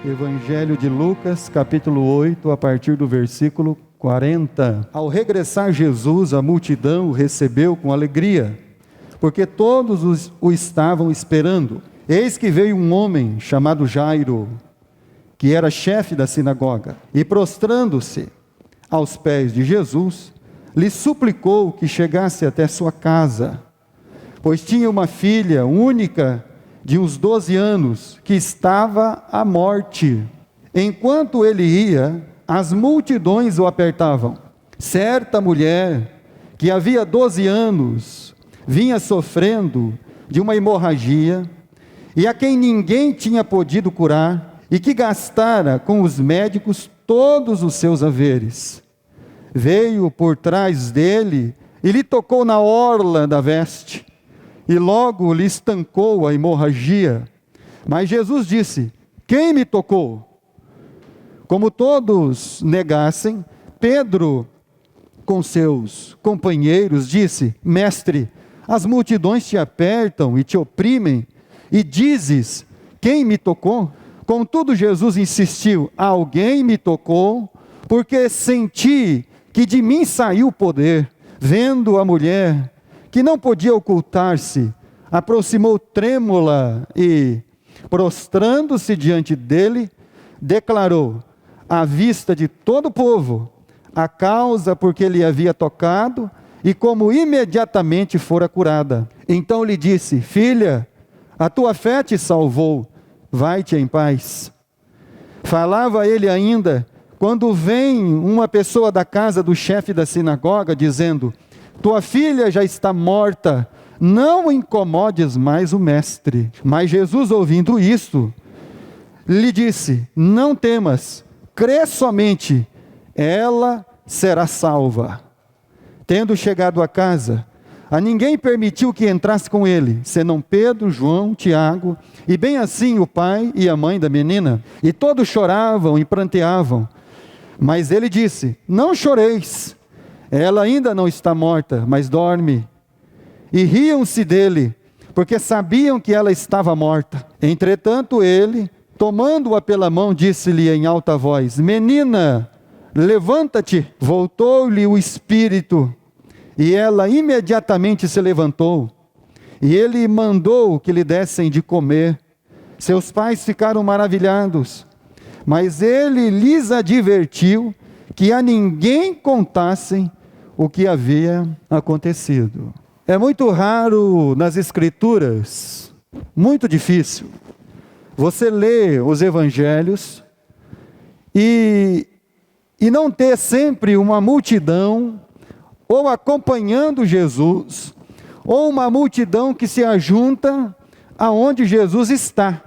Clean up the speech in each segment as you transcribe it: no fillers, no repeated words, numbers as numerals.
Evangelho de Lucas, capítulo 8, a partir do versículo 40. Ao regressar Jesus, a multidão o recebeu com alegria, porque todos o estavam esperando. Eis que veio um homem chamado Jairo, que era chefe da sinagoga, e prostrando-se aos pés de Jesus, lhe suplicou que chegasse até sua casa, pois tinha uma filha única de uns 12 anos, que estava à morte. Enquanto ele ia, as multidões o apertavam. Certa mulher, que havia 12 anos, vinha sofrendo de uma hemorragia, e a quem ninguém tinha podido curar, e que gastara com os médicos todos os seus haveres. Veio por trás dele, e lhe tocou na orla da veste, e logo lhe estancou a hemorragia. Mas Jesus disse: quem me tocou? Como todos negassem, Pedro, com seus companheiros, disse: mestre, as multidões te apertam e te oprimem, e dizes: quem me tocou? Contudo, Jesus insistiu: alguém me tocou, porque senti que de mim saiu o poder. Vendo a mulher, que não podia ocultar-se, aproximou trêmula e, prostrando-se diante dele, declarou, à vista de todo o povo, a causa por que ele havia tocado e como imediatamente fora curada. Então lhe disse: filha, a tua fé te salvou, vai-te em paz. Falava ele ainda, quando vem uma pessoa da casa do chefe da sinagoga, dizendo: tua filha já está morta, não incomodes mais o mestre. Mas Jesus, ouvindo isto, lhe disse: não temas, crê somente, ela será salva. Tendo chegado a casa, a ninguém permitiu que entrasse com ele, senão Pedro, João, Tiago, e bem assim o pai e a mãe da menina. E todos choravam e pranteavam. Mas ele disse: não choreis, ela ainda não está morta, mas dorme. E riam-se dele, porque sabiam que ela estava morta. Entretanto ele, tomando-a pela mão, disse-lhe em alta voz: menina, levanta-te. Voltou-lhe o espírito, e ela imediatamente se levantou. E ele mandou que lhe dessem de comer. Seus pais ficaram maravilhados, mas ele lhes advertiu que a ninguém contassem o que havia acontecido. É muito raro nas Escrituras, muito difícil, você ler os evangelhos e não ter sempre uma multidão, ou acompanhando Jesus, ou uma multidão que se ajunta aonde Jesus está.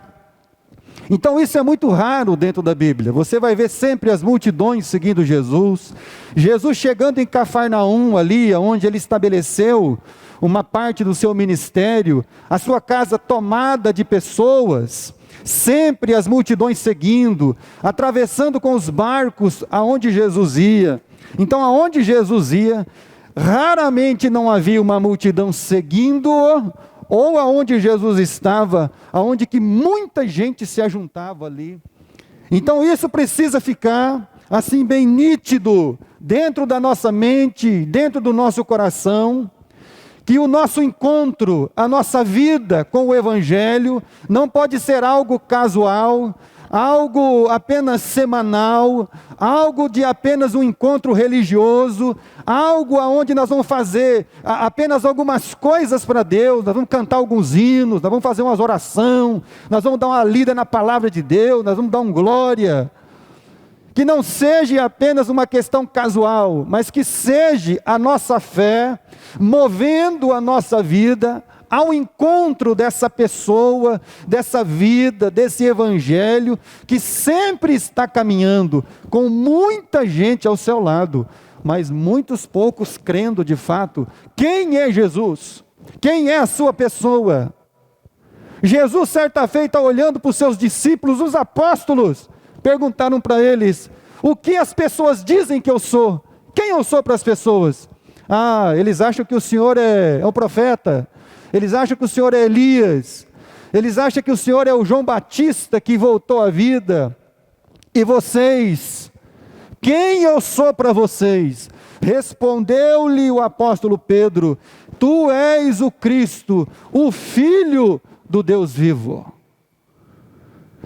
Então isso é muito raro dentro da Bíblia. Você vai ver sempre as multidões seguindo Jesus. Jesus chegando em Cafarnaum, ali onde ele estabeleceu uma parte do seu ministério, a sua casa tomada de pessoas, sempre as multidões seguindo, atravessando com os barcos aonde Jesus ia. Então aonde Jesus ia, raramente não havia uma multidão seguindo-o, ou aonde Jesus estava, aonde que muita gente se ajuntava ali. Então isso precisa ficar assim bem nítido dentro da nossa mente, dentro do nosso coração, que o nosso encontro, a nossa vida com o Evangelho não pode ser algo casual, algo apenas semanal, algo de apenas um encontro religioso, algo onde nós vamos fazer apenas algumas coisas para Deus, nós vamos cantar alguns hinos, nós vamos fazer umas orações, nós vamos dar uma lida na palavra de Deus, nós vamos dar um glória. Que não seja apenas uma questão casual, mas que seja a nossa fé movendo a nossa vida ao encontro dessa pessoa, dessa vida, desse evangelho, que sempre está caminhando, com muita gente ao seu lado, mas muitos poucos crendo de fato. Quem é Jesus? Quem é a sua pessoa? Jesus, certa feita, olhando para os seus discípulos, os apóstolos, perguntaram para eles: o que as pessoas dizem que eu sou? Quem eu sou para as pessoas? Eles acham que o Senhor é o profeta, eles acham que o Senhor é Elias, eles acham que o Senhor é o João Batista que voltou à vida. E vocês, quem eu sou para vocês? Respondeu-lhe o apóstolo Pedro: tu és o Cristo, o Filho do Deus vivo.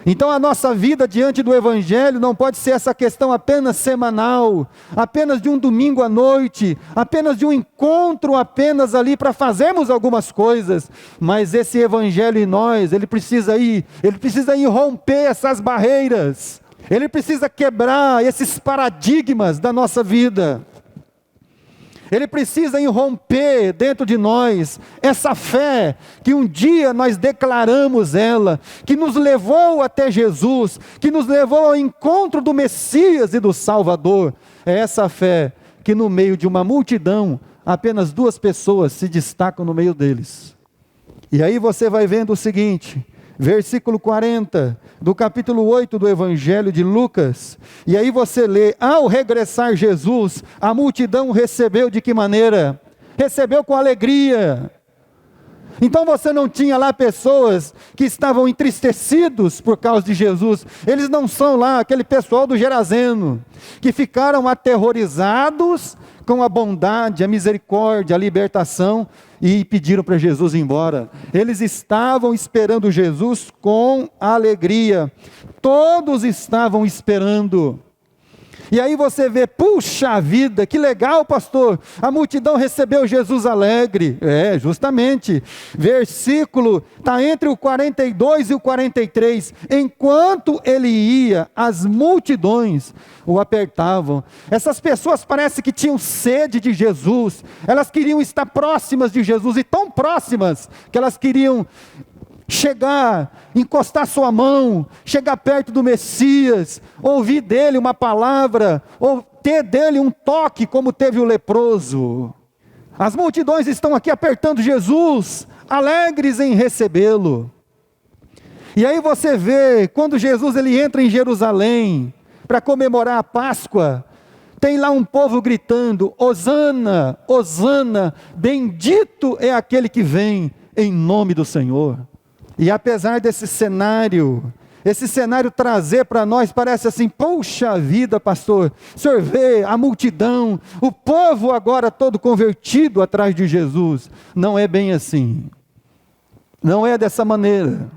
Então a nossa vida diante do Evangelho não pode ser essa questão apenas semanal, apenas de um domingo à noite, apenas de um encontro apenas ali para fazermos algumas coisas, mas esse Evangelho em nós, ele precisa ir romper essas barreiras, ele precisa quebrar esses paradigmas da nossa vida. Ele precisa irromper dentro de nós essa fé que um dia nós declaramos ela, que nos levou até Jesus, que nos levou ao encontro do Messias e do Salvador. É essa fé que no meio de uma multidão, apenas 2 pessoas se destacam no meio deles. E aí você vai vendo o seguinte, versículo 40, do capítulo 8 do Evangelho de Lucas, e aí você lê: ao regressar Jesus, a multidão recebeu de que maneira? Recebeu com alegria. Então você não tinha lá pessoas que estavam entristecidos por causa de Jesus, eles não são lá aquele pessoal do Geraseno, que ficaram aterrorizados com a bondade, a misericórdia, a libertação, e pediram para Jesus ir embora. Eles estavam esperando Jesus com alegria, todos estavam esperando. E aí você vê, puxa vida, que legal, pastor, a multidão recebeu Jesus alegre. É, justamente, versículo, está entre o 42 e o 43, enquanto ele ia, as multidões o apertavam. Essas pessoas parece que tinham sede de Jesus, elas queriam estar próximas de Jesus, e tão próximas, que elas queriam chegar, encostar sua mão, chegar perto do Messias, ouvir dele uma palavra, ou ter dele um toque, como teve o leproso. As multidões estão aqui apertando Jesus, alegres em recebê-lo. E aí você vê, quando Jesus ele entra em Jerusalém, para comemorar a Páscoa, tem lá um povo gritando: Hosana, Hosana, bendito é aquele que vem em nome do Senhor. E apesar desse cenário, esse cenário trazer para nós, parece assim, poxa vida, pastor, o senhor vê a multidão, o povo agora todo convertido atrás de Jesus. Não é bem assim, não é dessa maneira.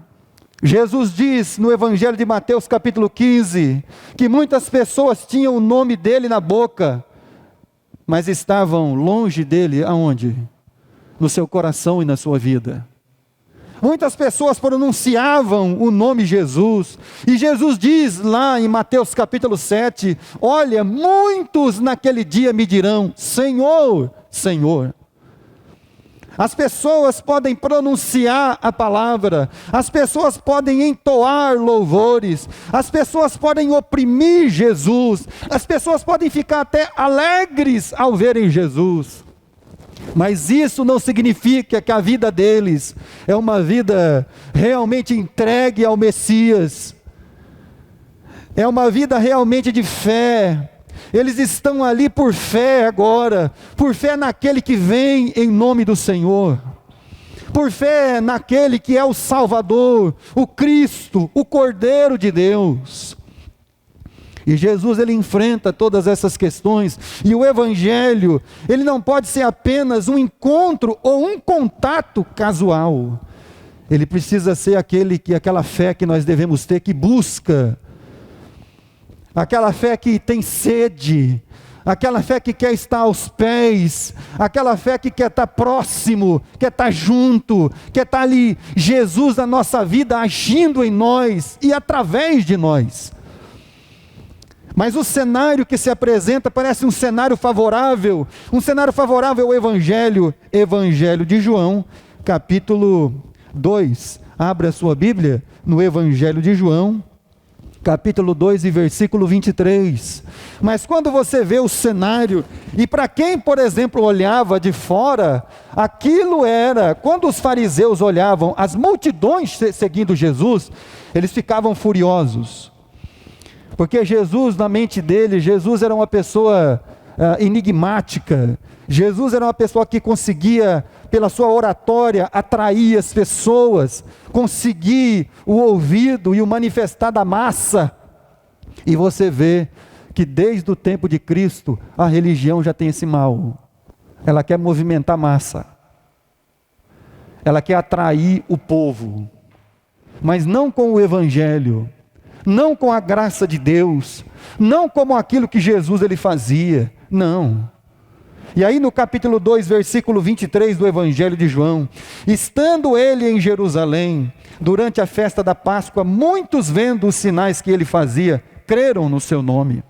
Jesus diz no Evangelho de Mateus capítulo 15, que muitas pessoas tinham o nome dele na boca, mas estavam longe dele, aonde? No seu coração e na sua vida. Muitas pessoas pronunciavam o nome Jesus, e Jesus diz lá em Mateus capítulo 7, olha, muitos naquele dia me dirão, Senhor, Senhor. As pessoas podem pronunciar a palavra, as pessoas podem entoar louvores, as pessoas podem oprimir Jesus, as pessoas podem ficar até alegres ao verem Jesus. Mas isso não significa que a vida deles é uma vida realmente entregue ao Messias, é uma vida realmente de fé. Eles estão ali por fé agora, por fé naquele que vem em nome do Senhor, por fé naquele que é o Salvador, o Cristo, o Cordeiro de Deus. E Jesus ele enfrenta todas essas questões, e o Evangelho, ele não pode ser apenas um encontro ou um contato casual, ele precisa ser aquela fé que nós devemos ter, que busca, aquela fé que tem sede, aquela fé que quer estar aos pés, aquela fé que quer estar próximo, quer estar junto, quer estar ali, Jesus na nossa vida agindo em nós e através de nós. Mas o cenário que se apresenta parece um cenário favorável ao Evangelho de João, capítulo 2. Abra a sua Bíblia no Evangelho de João, capítulo 2 e versículo 23. Mas quando você vê o cenário, e para quem, por exemplo, olhava de fora, aquilo era, quando os fariseus olhavam as multidões seguindo Jesus, eles ficavam furiosos. Porque Jesus, na mente dele, Jesus era uma pessoa enigmática. Jesus era uma pessoa que conseguia, pela sua oratória, atrair as pessoas, conseguir o ouvido e o manifestar da massa. E você vê que desde o tempo de Cristo, a religião já tem esse mal. Ela quer movimentar massa. Ela quer atrair o povo. Mas não com o Evangelho, não com a graça de Deus, não como aquilo que Jesus ele fazia, não. E aí no capítulo 2, versículo 23 do Evangelho de João, estando ele em Jerusalém, durante a festa da Páscoa, muitos vendo os sinais que ele fazia, creram no seu nome.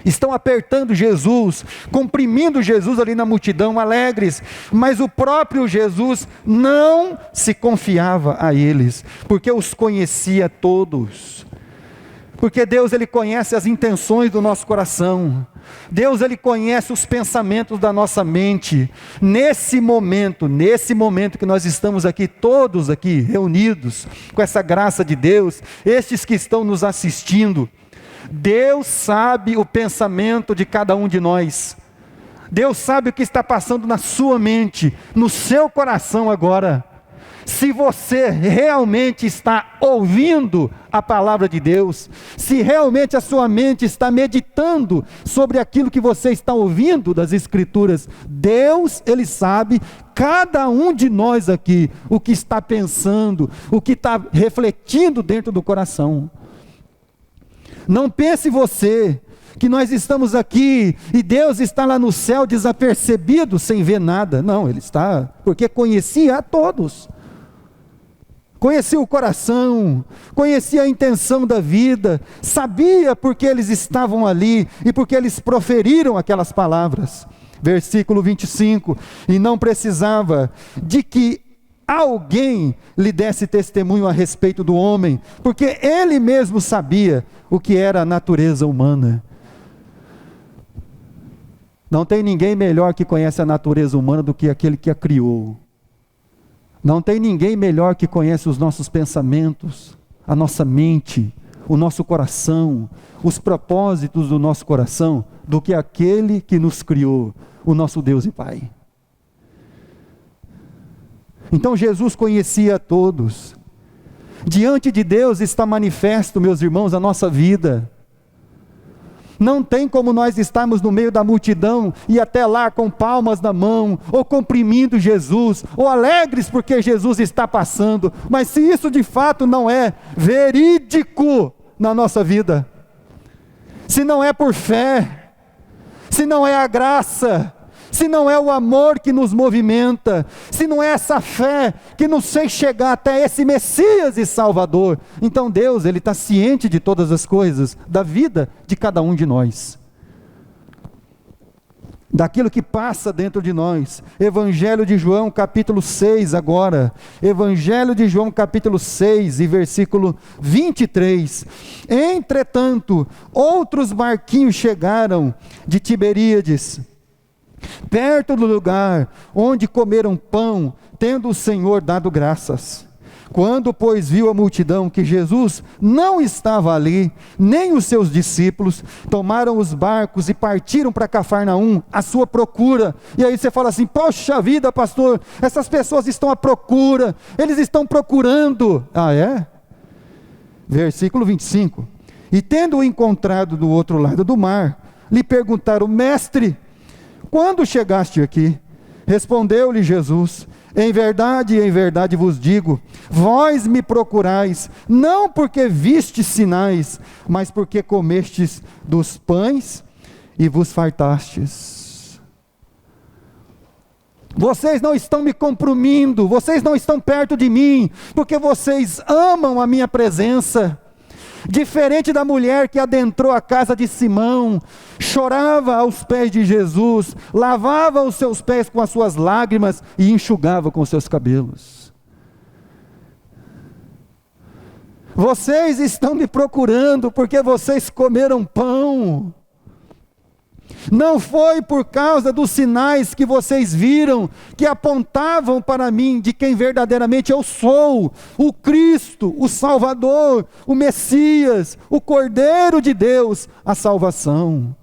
Estão apertando Jesus, comprimindo Jesus ali na multidão, alegres, mas o próprio Jesus não se confiava a eles, porque os conhecia todos. Porque Deus ele conhece as intenções do nosso coração. Deus ele conhece os pensamentos da nossa mente. Nesse momento que nós estamos aqui, todos aqui reunidos, com essa graça de Deus, estes que estão nos assistindo, Deus sabe o pensamento de cada um de nós. Deus sabe o que está passando na sua mente, no seu coração agora. Se você realmente está ouvindo a palavra de Deus, se realmente a sua mente está meditando sobre aquilo que você está ouvindo das Escrituras, Deus, Ele sabe, cada um de nós aqui, o que está pensando, o que está refletindo dentro do coração. Não pense você que nós estamos aqui e Deus está lá no céu desapercebido, sem ver nada. Não, Ele está, porque conhecia a todos. Conhecia o coração, conhecia a intenção da vida, sabia porque eles estavam ali e porque eles proferiram aquelas palavras. Versículo 25, e não precisava de que alguém lhe desse testemunho a respeito do homem, porque ele mesmo sabia o que era a natureza humana. Não tem ninguém melhor que conhece a natureza humana do que aquele que a criou. Não tem ninguém melhor que conhece os nossos pensamentos, a nossa mente, o nosso coração, os propósitos do nosso coração, do que aquele que nos criou, o nosso Deus e Pai. Então Jesus conhecia a todos. Diante de Deus está manifesto, meus irmãos, a nossa vida. Não tem como nós estarmos no meio da multidão e até lá com palmas na mão, ou comprimindo Jesus, ou alegres porque Jesus está passando, mas se isso de fato não é verídico na nossa vida, se não é por fé, se não é a graça, se não é o amor que nos movimenta, se não é essa fé que nos fez chegar até esse Messias e Salvador, então Deus, Ele está ciente de todas as coisas, da vida de cada um de nós, daquilo que passa dentro de nós. Evangelho de João capítulo 6 agora, Evangelho de João capítulo 6 e versículo 23, entretanto, outros barquinhos chegaram de Tiberíades, perto do lugar onde comeram pão, tendo o Senhor dado graças. Quando, pois, viu a multidão que Jesus não estava ali, nem os seus discípulos, tomaram os barcos e partiram para Cafarnaum à sua procura. E aí você fala assim: poxa vida, pastor, essas pessoas estão à procura, eles estão procurando. Ah, é? Versículo 25. E tendo-o encontrado do outro lado do mar, lhe perguntaram: mestre, quando chegaste aqui? Respondeu-lhe Jesus: em verdade vos digo, vós me procurais, não porque vistes sinais, mas porque comestes dos pães e vos fartastes. Vocês não estão me comprimindo, vocês não estão perto de mim, porque vocês amam a minha presença. Diferente da mulher que adentrou a casa de Simão, chorava aos pés de Jesus, lavava os seus pés com as suas lágrimas e enxugava com os seus cabelos. Vocês estão me procurando porque vocês comeram pão. Não foi por causa dos sinais que vocês viram, que apontavam para mim, de quem verdadeiramente eu sou, o Cristo, o Salvador, o Messias, o Cordeiro de Deus, a salvação.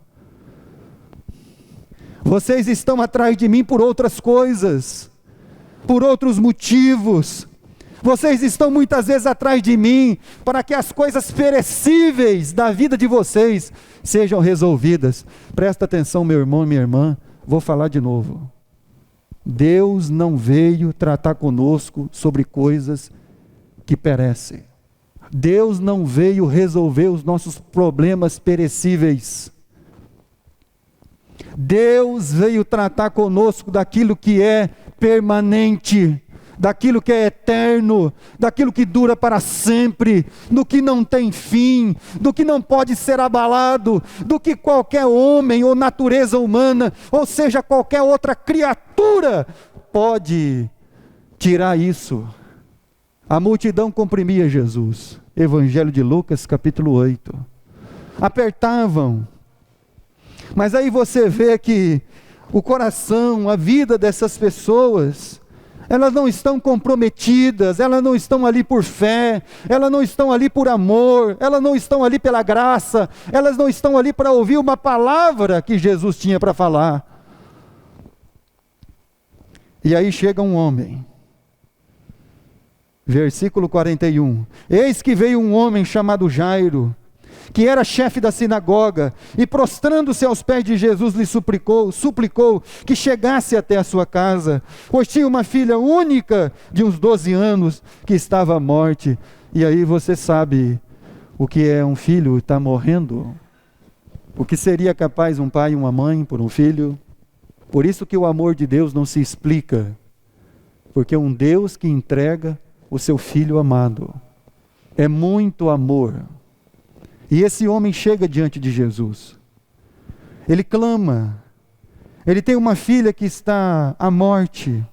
Vocês estão atrás de mim por outras coisas, por outros motivos. Vocês estão muitas vezes atrás de mim, para que as coisas perecíveis da vida de vocês sejam resolvidas. Presta atenção, meu irmão e minha irmã, vou falar de novo. Deus não veio tratar conosco sobre coisas que perecem. Deus não veio resolver os nossos problemas perecíveis. Deus veio tratar conosco daquilo que é permanente, daquilo que é eterno, daquilo que dura para sempre, do que não tem fim, do que não pode ser abalado, do que qualquer homem ou natureza humana, ou seja, qualquer outra criatura pode tirar isso. A multidão comprimia Jesus. Evangelho de Lucas, capítulo 8. Apertavam. Mas aí você vê que o coração, a vida dessas pessoas, elas não estão comprometidas, elas não estão ali por fé, elas não estão ali por amor, elas não estão ali pela graça, elas não estão ali para ouvir uma palavra que Jesus tinha para falar. E aí chega um homem, versículo 41, eis que veio um homem chamado Jairo, que era chefe da sinagoga, e prostrando-se aos pés de Jesus, lhe suplicou que chegasse até a sua casa, pois tinha uma filha única de uns 12 anos, que estava à morte. E aí você sabe o que é um filho estar morrendo? O que seria capaz um pai e uma mãe por um filho? Por isso que o amor de Deus não se explica, porque um Deus que entrega o seu filho amado, é muito amor. E esse homem chega diante de Jesus, ele clama, ele tem uma filha que está à morte,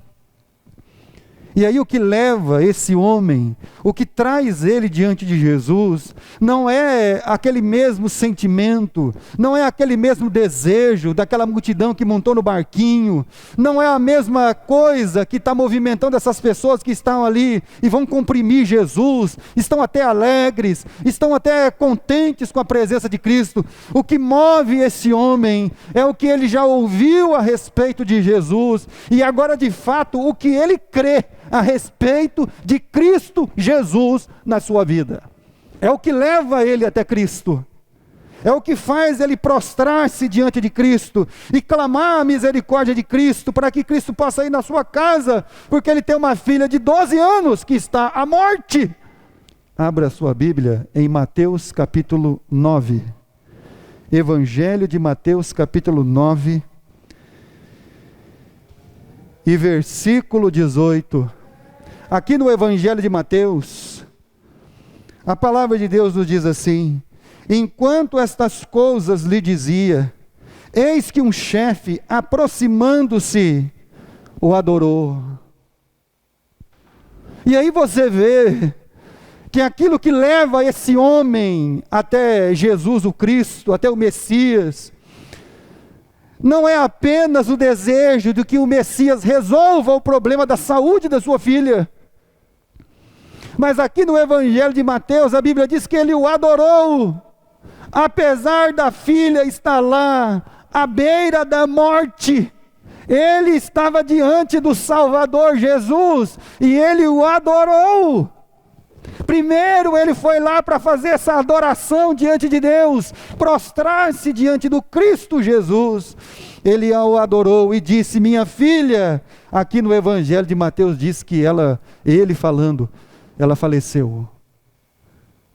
e aí o que leva esse homem, o que traz ele diante de Jesus, não é aquele mesmo sentimento, não é aquele mesmo desejo daquela multidão que montou no barquinho, não é a mesma coisa que está movimentando essas pessoas que estão ali e vão comprimir Jesus, estão até alegres, estão até contentes com a presença de Cristo. O que move esse homem é o que ele já ouviu a respeito de Jesus, e agora de fato o que ele crê a respeito de Cristo Jesus na sua vida. É o que leva ele até Cristo. É o que faz ele prostrar-se diante de Cristo e clamar a misericórdia de Cristo, para que Cristo possa ir na sua casa, porque ele tem uma filha de 12 anos que está à morte. Abra sua Bíblia em Mateus capítulo 9. Evangelho de Mateus capítulo 9 e versículo 18. Aqui no Evangelho de Mateus, a palavra de Deus nos diz assim: enquanto estas coisas lhe dizia, eis que um chefe, aproximando-se, o adorou. E aí você vê que aquilo que leva esse homem até Jesus o Cristo, até o Messias, não é apenas o desejo de que o Messias resolva o problema da saúde da sua filha, mas aqui no Evangelho de Mateus, a Bíblia diz que ele o adorou, apesar da filha estar lá, à beira da morte. Ele estava diante do Salvador Jesus, e ele o adorou. Primeiro ele foi lá para fazer essa adoração diante de Deus, prostrar-se diante do Cristo Jesus. Ele o adorou e disse: minha filha. Aqui no Evangelho de Mateus diz que ele falando, ela faleceu.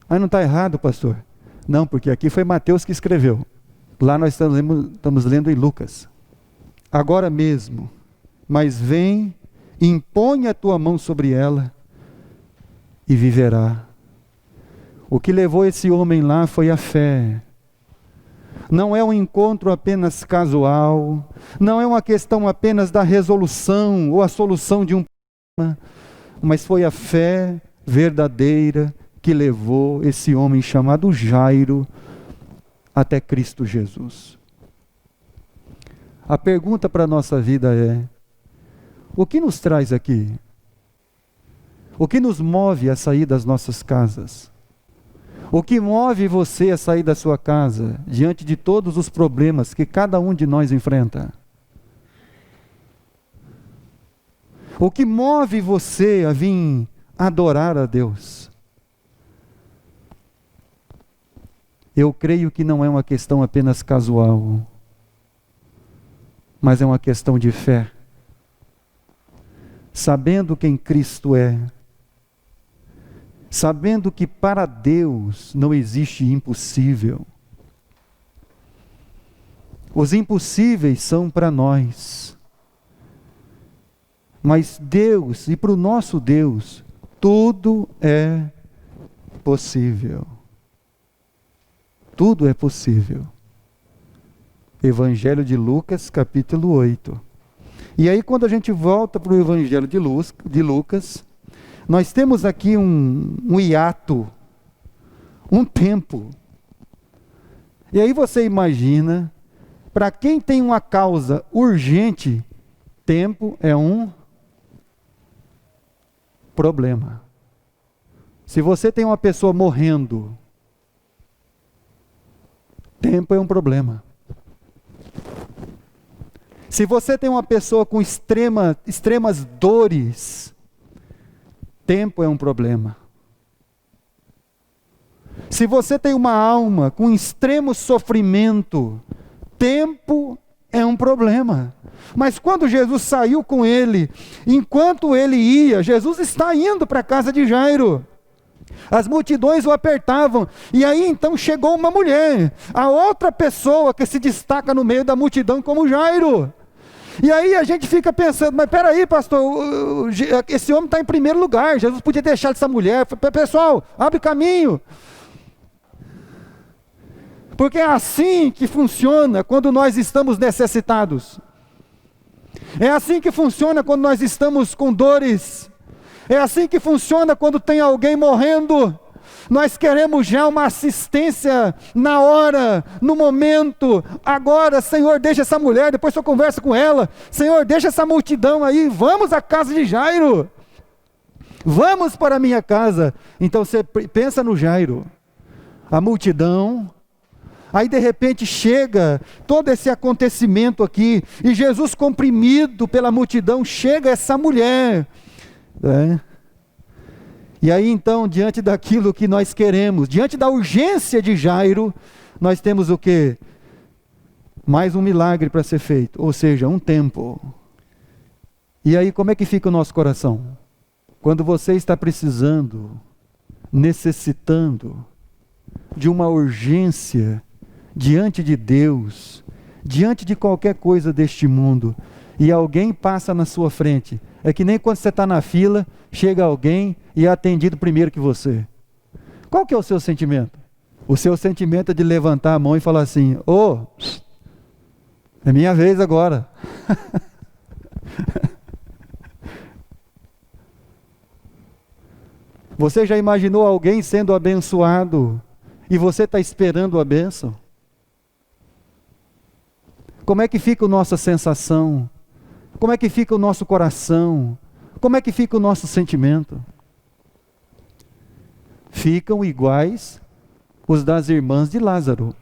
Aí não está errado, pastor? Não, porque aqui foi Mateus que escreveu. Lá nós estamos lendo em Lucas. Agora mesmo, mas vem, impõe a tua mão sobre ela e viverá. O que levou esse homem lá foi a fé. Não é um encontro apenas casual, não é uma questão apenas da resolução ou a solução de um problema, mas foi a fé verdadeira que levou esse homem chamado Jairo até Cristo Jesus. A pergunta para a nossa vida é: o que nos traz aqui? O que nos move a sair das nossas casas? O que move você a sair da sua casa, diante de todos os problemas que cada um de nós enfrenta? O que move você a vir adorar a Deus. Eu creio que não é uma questão apenas casual, mas é uma questão de fé. Sabendo quem Cristo é, sabendo que para Deus não existe impossível. Os impossíveis são para nós, mas Deus, e para o nosso Deus, tudo é possível. Tudo é possível. Evangelho de Lucas, capítulo 8. E aí, quando a gente volta para o Evangelho de Lucas, nós temos aqui um hiato, um tempo. E aí você imagina, para quem tem uma causa urgente, tempo é um problema. Se você tem uma pessoa morrendo, tempo é um problema. Se você tem uma pessoa com extremas dores, tempo é um problema. Se você tem uma alma com extremo sofrimento, tempo é um problema. Mas quando Jesus saiu com ele, enquanto ele ia, Jesus está indo para a casa de Jairo. As multidões o apertavam, e aí então chegou uma mulher, a outra pessoa que se destaca no meio da multidão como Jairo. E aí a gente fica pensando, mas peraí pastor, esse homem está em primeiro lugar, Jesus podia deixar essa mulher, pessoal, abre caminho. Porque é assim que funciona quando nós estamos necessitados. É assim que funciona quando nós estamos com dores. É assim que funciona quando tem alguém morrendo. Nós queremos já uma assistência na hora, no momento. Agora, Senhor, deixa essa mulher, depois eu converso com ela. Senhor, deixa essa multidão aí, vamos à casa de Jairo. Vamos para a minha casa. Então você pensa no Jairo, a multidão. Aí de repente chega todo esse acontecimento aqui, e Jesus comprimido pela multidão, chega essa mulher. E aí então, diante daquilo que nós queremos, diante da urgência de Jairo, nós temos o quê? Mais um milagre para ser feito, ou seja, um tempo. E aí como é que fica o nosso coração? Quando você está precisando, necessitando de uma urgência diante de Deus, diante de qualquer coisa deste mundo, e alguém passa na sua frente, é que nem quando você está na fila, chega alguém e é atendido primeiro que você. Qual que é o seu sentimento? O seu sentimento é de levantar a mão e falar assim, é minha vez agora. Você já imaginou alguém sendo abençoado e você está esperando a bênção? Como é que fica a nossa sensação? Como é que fica o nosso coração? Como é que fica o nosso sentimento? Ficam iguais os das irmãs de Lázaro.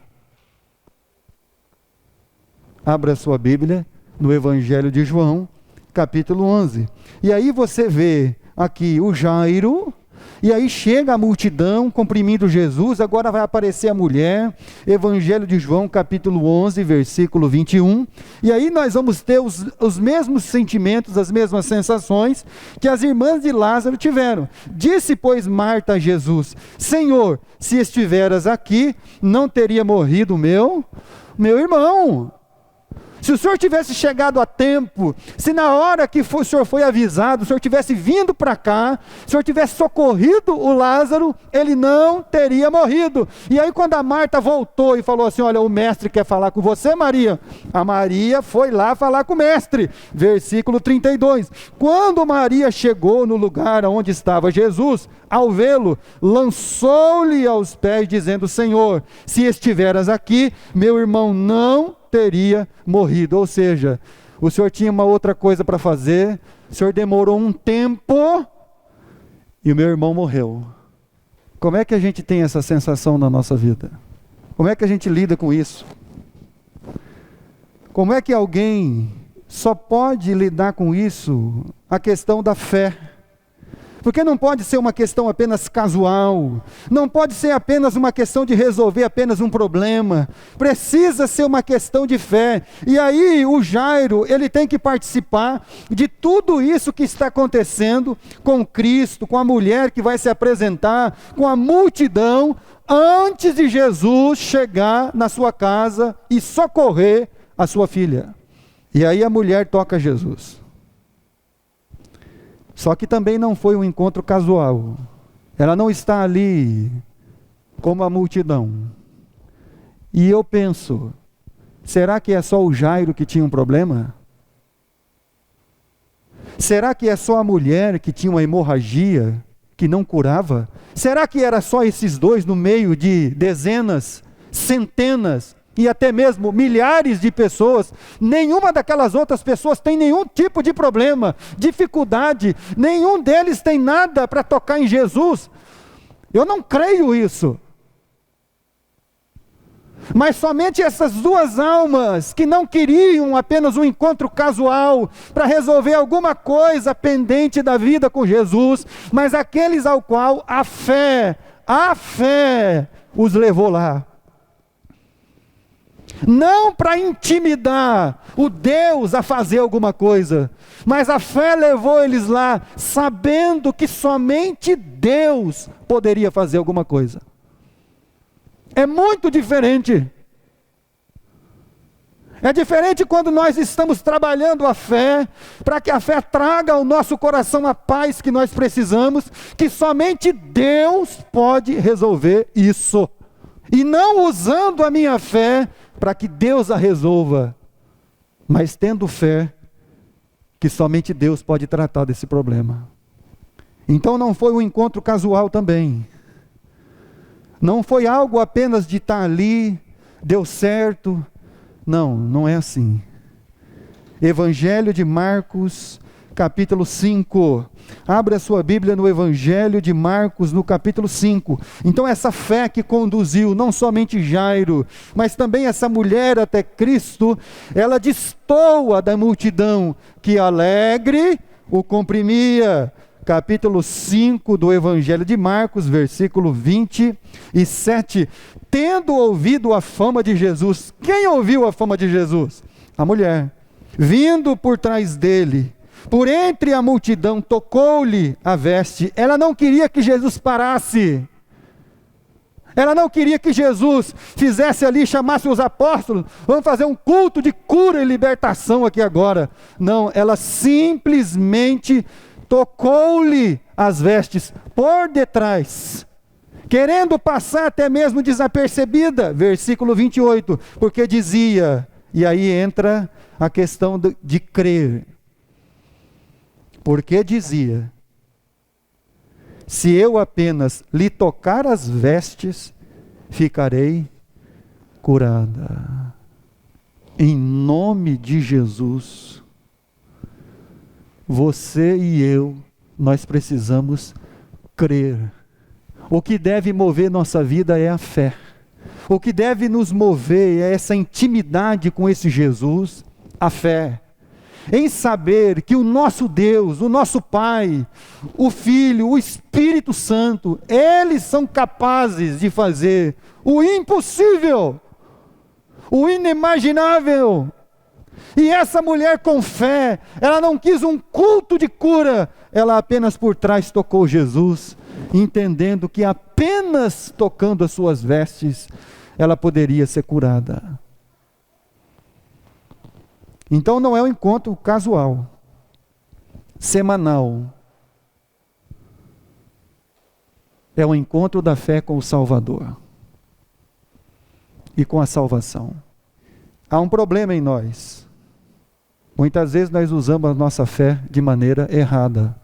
Abra sua Bíblia no Evangelho de João, capítulo 11. E aí você vê aqui o Jairo, e aí chega a multidão comprimindo Jesus, agora vai aparecer a mulher, Evangelho de João, capítulo 11, versículo 21, e aí nós vamos ter os mesmos sentimentos, as mesmas sensações que as irmãs de Lázaro tiveram. Disse, pois, Marta a Jesus, Senhor, se estiveras aqui, não teria morrido o meu irmão. Se o senhor tivesse chegado a tempo, se na hora que o senhor foi avisado, o senhor tivesse vindo para cá, se o senhor tivesse socorrido o Lázaro, ele não teria morrido. E aí quando a Marta voltou e falou assim, olha, o mestre quer falar com você, Maria. A Maria foi lá falar com o mestre. Versículo 32. Quando Maria chegou no lugar onde estava Jesus, ao vê-lo, lançou-lhe aos pés, dizendo, Senhor, se estiveras aqui, meu irmão não teria morrido. Ou seja, o senhor tinha uma outra coisa para fazer, o senhor demorou um tempo e o meu irmão morreu. Como é que a gente tem essa sensação na nossa vida? Como é que a gente lida com isso? Como é que alguém só pode lidar com isso? A questão da fé. Porque não pode ser uma questão apenas casual, não pode ser apenas uma questão de resolver apenas um problema, precisa ser uma questão de fé. E aí o Jairo, ele tem que participar de tudo isso que está acontecendo com Cristo, com a mulher que vai se apresentar, com a multidão, antes de Jesus chegar na sua casa e socorrer a sua filha. E aí a mulher toca Jesus. Só que também não foi um encontro casual. Ela não está ali como a multidão. E eu penso, será que é só o Jairo que tinha um problema? Será que é só a mulher que tinha uma hemorragia que não curava? Será que era só esses dois no meio de dezenas, centenas e até mesmo milhares de pessoas? Nenhuma daquelas outras pessoas tem nenhum tipo de problema, dificuldade, nenhum deles tem nada para tocar em Jesus. Eu não creio isso. Mas somente essas duas almas que não queriam apenas um encontro casual para resolver alguma coisa pendente da vida com Jesus, mas aqueles ao qual a fé os levou lá. Não para intimidar o Deus a fazer alguma coisa, mas a fé levou eles lá, sabendo que somente Deus poderia fazer alguma coisa. É muito diferente. É diferente quando nós estamos trabalhando a fé, para que a fé traga ao nosso coração a paz que nós precisamos, que somente Deus pode resolver isso. E não usando a minha fé para que Deus a resolva, mas tendo fé que somente Deus pode tratar desse problema. Então não foi um encontro casual também. Não foi algo apenas de estar ali, deu certo. Não, não é assim. Evangelho de Marcos, capítulo 5. Abra a sua Bíblia no Evangelho de Marcos, no capítulo 5. Então essa fé que conduziu não somente Jairo, mas também essa mulher até Cristo, ela destoa da multidão que alegre o comprimia. Capítulo 5 do Evangelho de Marcos, versículo 27. Tendo ouvido a fama de Jesus. Quem ouviu a fama de Jesus? A mulher. Vindo por trás dele, por entre a multidão, tocou-lhe a veste. Ela não queria que Jesus parasse. Ela não queria que Jesus fizesse ali, chamasse os apóstolos, vamos fazer um culto de cura e libertação aqui agora. Não, ela simplesmente tocou-lhe as vestes por detrás, querendo passar até mesmo desapercebida, versículo 28, porque dizia, e aí entra a questão de crer, porque dizia, se eu apenas lhe tocar as vestes, ficarei curada. Em nome de Jesus, você e eu, nós precisamos crer. O que deve mover nossa vida é a fé. O que deve nos mover é essa intimidade com esse Jesus, a fé. Em saber que o nosso Deus, o nosso Pai, o Filho, o Espírito Santo, eles são capazes de fazer o impossível, o inimaginável. E essa mulher com fé, ela não quis um culto de cura, ela apenas por trás tocou Jesus, entendendo que apenas tocando as suas vestes, ela poderia ser curada. Então não é um encontro casual, semanal. É um encontro da fé com o Salvador e com a salvação. Há um problema em nós. Muitas vezes nós usamos a nossa fé de maneira errada.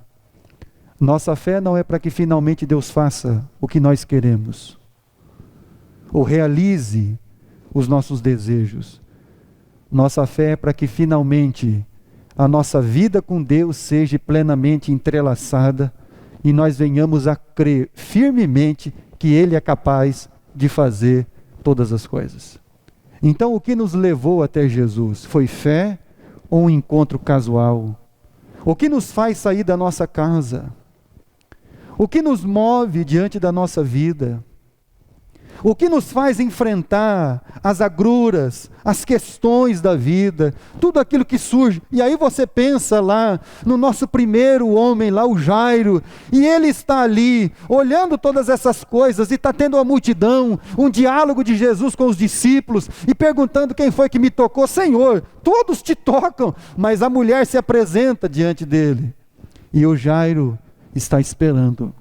Nossa fé não é para que finalmente Deus faça o que nós queremos, ou realize os nossos desejos. Nossa fé é para que finalmente a nossa vida com Deus seja plenamente entrelaçada e nós venhamos a crer firmemente que Ele é capaz de fazer todas as coisas. Então o que nos levou até Jesus? Foi fé ou um encontro casual? O que nos faz sair da nossa casa? o que nos move diante da nossa vida, o que nos faz enfrentar as agruras, as questões da vida, tudo aquilo que surge. E aí você pensa lá no nosso primeiro homem, lá o Jairo, e ele está ali, olhando todas essas coisas, e está tendo uma multidão, um diálogo de Jesus com os discípulos, e perguntando quem foi que me tocou. Senhor, todos te tocam, mas a mulher se apresenta diante dele, e o Jairo está esperando.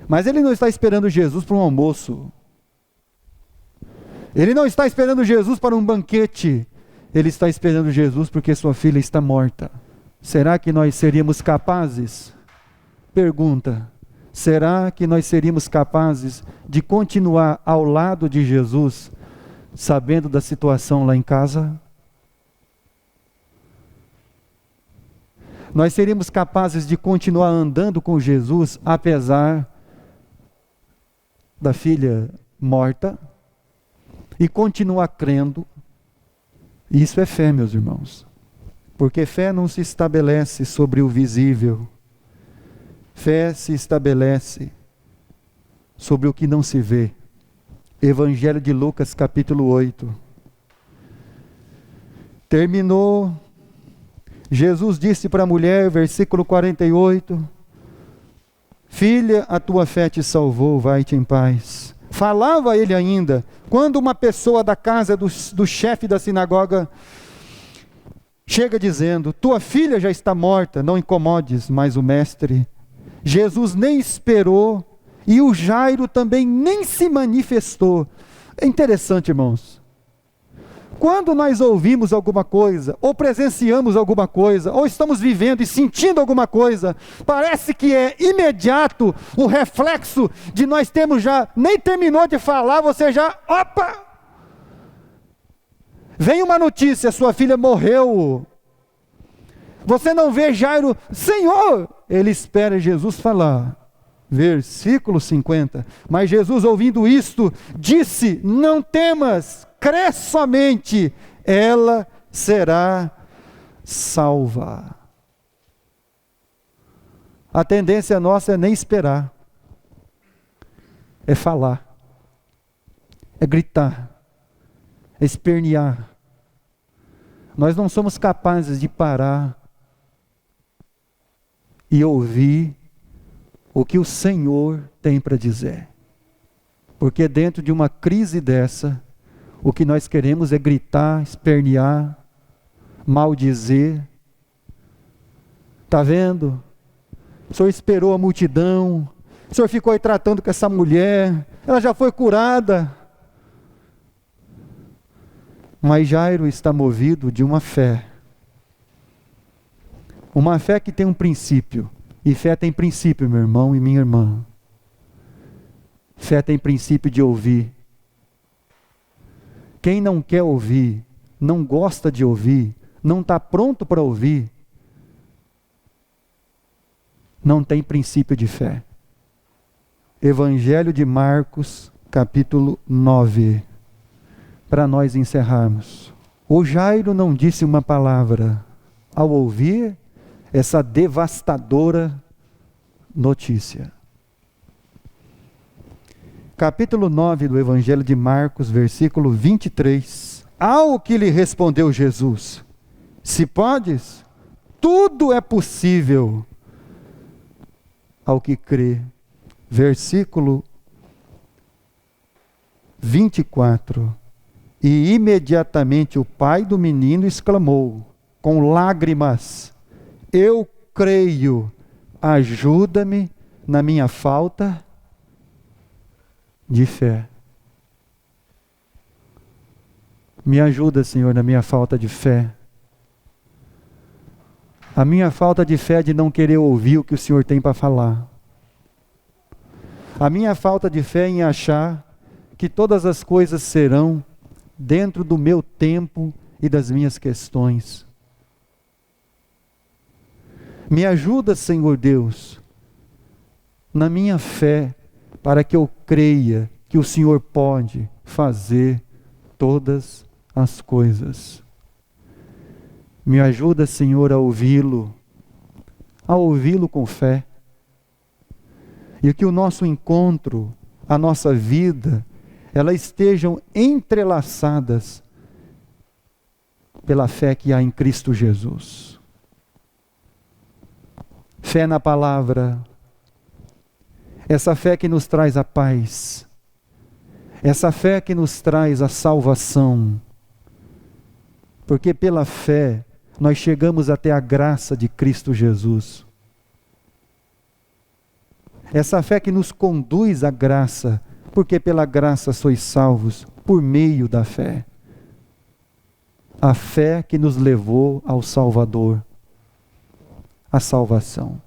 Mas ele não está esperando Jesus para um almoço. Ele não está esperando Jesus para um banquete. Ele está esperando Jesus porque sua filha está morta. Será que nós seríamos capazes? Pergunta. Será que nós seríamos capazes de continuar ao lado de Jesus, sabendo da situação lá em casa? Nós seríamos capazes de continuar andando com Jesus, apesar da filha morta, e continuar crendo? Isso é fé, meus irmãos, porque fé não se estabelece sobre o visível, fé se estabelece sobre o que não se vê. Evangelho de Lucas, capítulo 8. Terminou, Jesus disse para a mulher, versículo 48, filha, a tua fé te salvou, vai-te em paz. Falava ele ainda, quando uma pessoa da casa do chefe da sinagoga chega dizendo, tua filha já está morta, não incomodes mais o mestre. Jesus nem esperou, e o Jairo também nem se manifestou. É interessante, irmãos. Quando nós ouvimos alguma coisa, ou presenciamos alguma coisa, ou estamos vivendo e sentindo alguma coisa, parece que é imediato o reflexo de nós termos já, nem terminou de falar, você já, opa! Vem uma notícia, sua filha morreu. Você não vê Jairo, Senhor! Ele espera Jesus falar. Versículo 50. Mas Jesus, ouvindo isto, disse, não temas, crê somente, ela será salva. A tendência nossa é nem esperar, é falar, é gritar, é espernear. Nós não somos capazes de parar e ouvir o que o Senhor tem para dizer. Porque dentro de uma crise dessa, o que nós queremos é gritar, espernear, maldizer. Está vendo? O senhor esperou a multidão, o senhor ficou aí tratando com essa mulher, ela já foi curada. Mas Jairo está movido de uma fé que tem um princípio, e fé tem princípio, meu irmão e minha irmã. Fé tem princípio de ouvir. Quem não quer ouvir, não gosta de ouvir, não está pronto para ouvir, não tem princípio de fé. Evangelho de Marcos, capítulo 9, para nós encerrarmos. O Jairo não disse uma palavra ao ouvir essa devastadora notícia. Capítulo 9 do Evangelho de Marcos, versículo 23. Ao que lhe respondeu Jesus, se podes, tudo é possível ao que crê. Versículo 24. E imediatamente o pai do menino exclamou, com lágrimas, eu creio, ajuda-me na minha falta de fé. Me ajuda, Senhor, na minha falta de fé. A minha falta de fé de não querer ouvir o que o Senhor tem para falar. A minha falta de fé em achar que todas as coisas serão dentro do meu tempo e das minhas questões. Me ajuda, Senhor Deus, na minha fé, para que eu creia que o Senhor pode fazer todas as coisas. Me ajuda, Senhor, a ouvi-lo, a ouvi-lo com fé. E que o nosso encontro, a nossa vida, elas estejam entrelaçadas pela fé que há em Cristo Jesus. Fé na palavra, essa fé que nos traz a paz, essa fé que nos traz a salvação, porque pela fé nós chegamos até a graça de Cristo Jesus. Essa fé que nos conduz à graça, porque pela graça sois salvos, por meio da fé. A fé que nos levou ao Salvador, a salvação.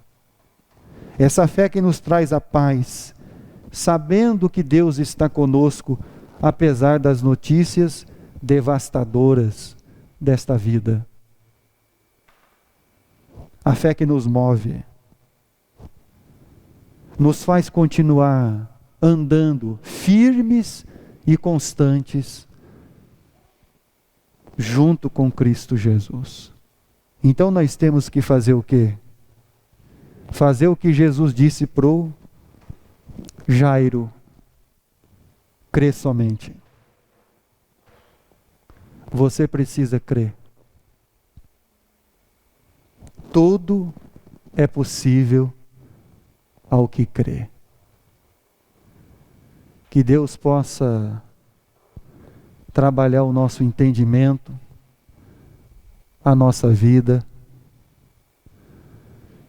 Essa fé que nos traz a paz, sabendo que Deus está conosco, apesar das notícias devastadoras desta vida. A fé que nos move, nos faz continuar andando firmes e constantes junto com Cristo Jesus. Então nós temos que fazer o quê? Fazer o que Jesus disse pro Jairo: crê somente. Você precisa crer. Tudo é possível ao que crê. Que Deus possa trabalhar o nosso entendimento, a nossa vida.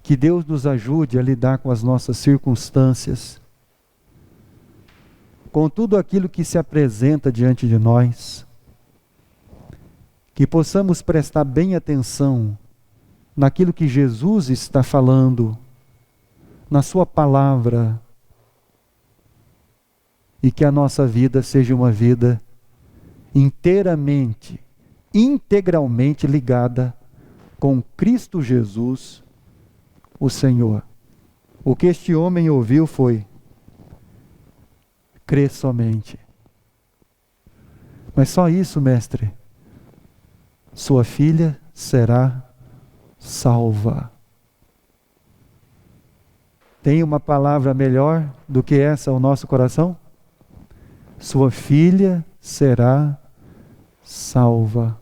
Que Deus nos ajude a lidar com as nossas circunstâncias, com tudo aquilo que se apresenta diante de nós. Que possamos prestar bem atenção naquilo que Jesus está falando, na sua palavra, e que a nossa vida seja uma vida inteiramente, integralmente ligada com Cristo Jesus, o Senhor. O que este homem ouviu foi: crê somente. Mas só isso, mestre? Sua filha será salva. Tem uma palavra melhor do que essa ao nosso coração? Sua filha será salva.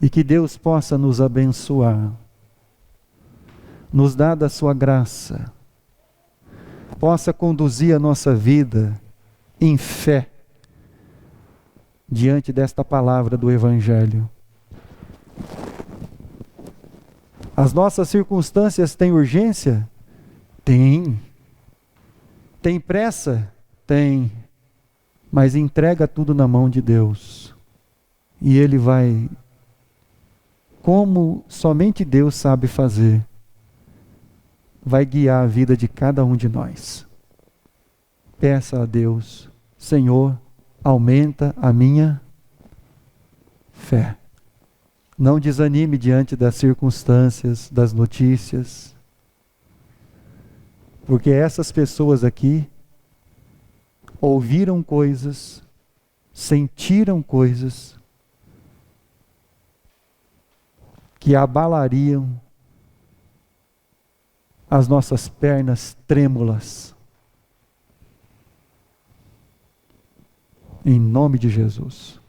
E que Deus possa nos abençoar, nos dar da sua graça, possa conduzir a nossa vida em fé diante desta palavra do Evangelho. As nossas circunstâncias têm urgência? Tem. Tem pressa? Tem. Mas entrega tudo na mão de Deus. E Ele vai, como somente Deus sabe fazer, vai guiar a vida de cada um de nós. Peça a Deus: Senhor, aumenta a minha fé. Não desanime diante das circunstâncias, das notícias, porque essas pessoas aqui ouviram coisas, sentiram coisas que abalariam as nossas pernas trêmulas. Em nome de Jesus.